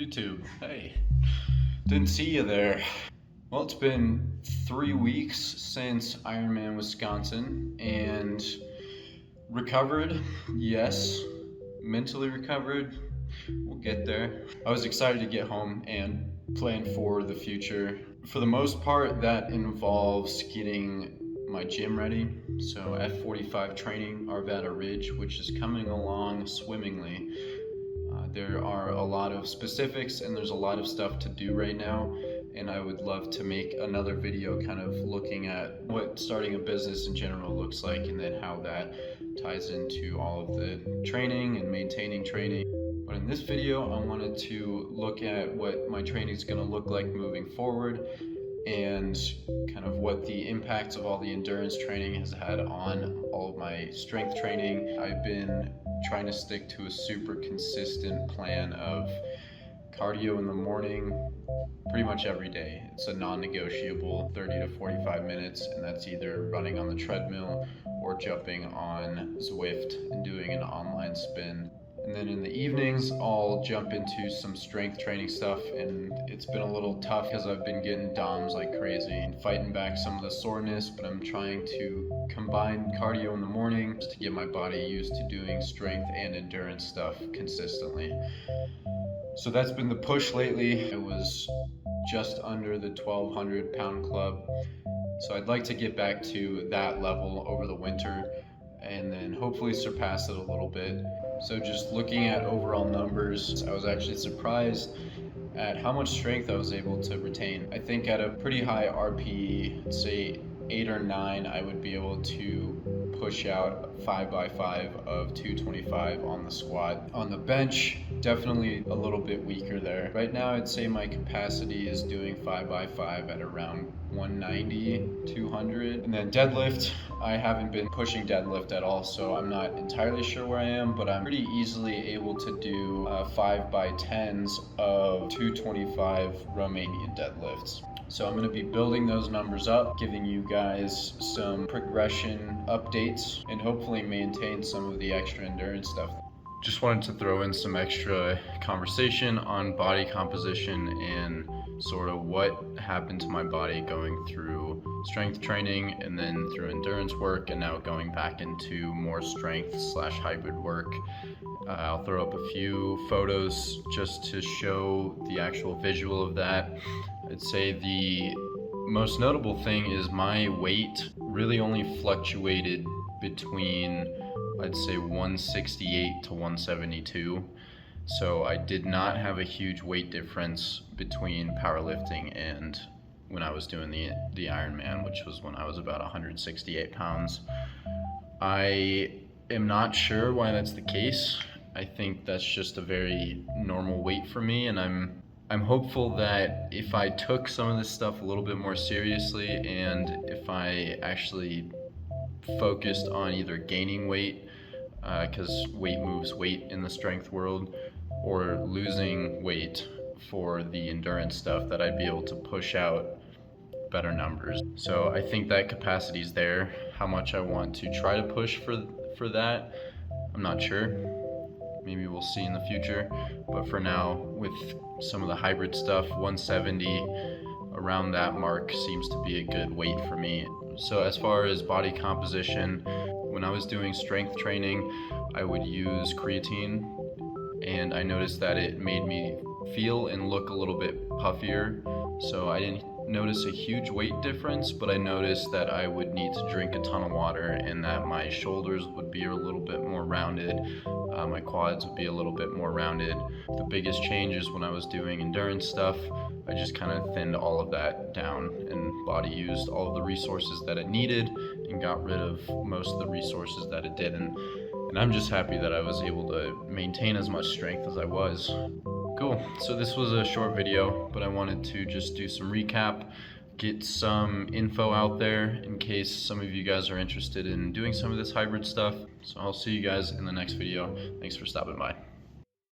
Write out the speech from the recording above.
YouTube. Hey, didn't see you there. Well, it's been 3 weeks since IronMan Wisconsin and recovered, yes. Mentally recovered, we'll get there. I was excited to get home and plan for the future. For the most part, that involves getting my gym ready. So F45 training, Arvada Ridge, which is coming along swimmingly. There are a lot of specifics and there's a lot of stuff to do right now, and I would love to make another video kind of looking at what starting a business in general looks like and then how that ties into all of the training and maintaining training. But in this video, I wanted to look at what my training is going to look like moving forward and kind of what the impacts of all the endurance training has had on all of my strength training. I've been trying to stick to a super consistent plan of cardio in the morning pretty much every day. It's a non-negotiable 30 to 45 minutes, and that's either running on the treadmill or jumping on Zwift and doing an online spin. And then in the evenings, I'll jump into some strength training stuff, and it's been a little tough because I've been getting DOMs like crazy and fighting back some of the soreness, but I'm trying to combine cardio in the morning just to get my body used to doing strength and endurance stuff consistently. So that's been the push lately. It was just under the 1,200 pound club. So I'd like to get back to that level over the winter and then hopefully surpass it a little bit. So just looking at overall numbers, I was actually surprised at how much strength I was able to retain. I think at a pretty high RPE, say 8 or 9, I would be able to push out 5x5 of 225 on the squat. On the bench, definitely a little bit weaker there. Right now, I'd say my capacity is doing 5x5 at around 190, 200. And then deadlift, I haven't been pushing deadlift at all, so I'm not entirely sure where I am, but I'm pretty easily able to do 5x10s of 225 Romanian deadlifts. So I'm going to be building those numbers up, giving you guys some progression updates, and hopefully maintain some of the extra endurance stuff. Just wanted to throw in some extra conversation on body composition and sort of what happened to my body going through strength training and then through endurance work, and now going back into more strength/hybrid work. I'll throw up a few photos just to show the actual visual of that. I'd say the most notable thing is my weight really only fluctuated between, I'd say, 168 to 172. So I did not have a huge weight difference between powerlifting and when I was doing the Ironman, which was when I was about 168 pounds. I am not sure why that's the case. I think that's just a very normal weight for me, and I'm hopeful that if I took some of this stuff a little bit more seriously and if I actually focused on either gaining weight, because weight moves weight in the strength world, or losing weight for the endurance stuff, that I'd be able to push out better numbers. So I think that capacity is there. How much I want to try to push for that, I'm not sure. Maybe we'll see in the future, but for now, with some of the hybrid stuff, 170, around that mark seems to be a good weight for me. So as far as body composition, when I was doing strength training, I would use creatine, and I noticed that it made me feel and look a little bit puffier. So I didn't notice a huge weight difference, but I noticed that I would need to drink a ton of water and that my shoulders would be a little bit more rounded, my quads would be a little bit more rounded. The biggest change is when I was doing endurance stuff, I just kind of thinned all of that down, and body used all of the resources that it needed and got rid of most of the resources that it didn't. And I'm just happy that I was able to maintain as much strength as I was. Cool, so this was a short video, but I wanted to just do some recap, get some info out there in case some of you guys are interested in doing some of this hybrid stuff. So I'll see you guys in the next video. Thanks for stopping by.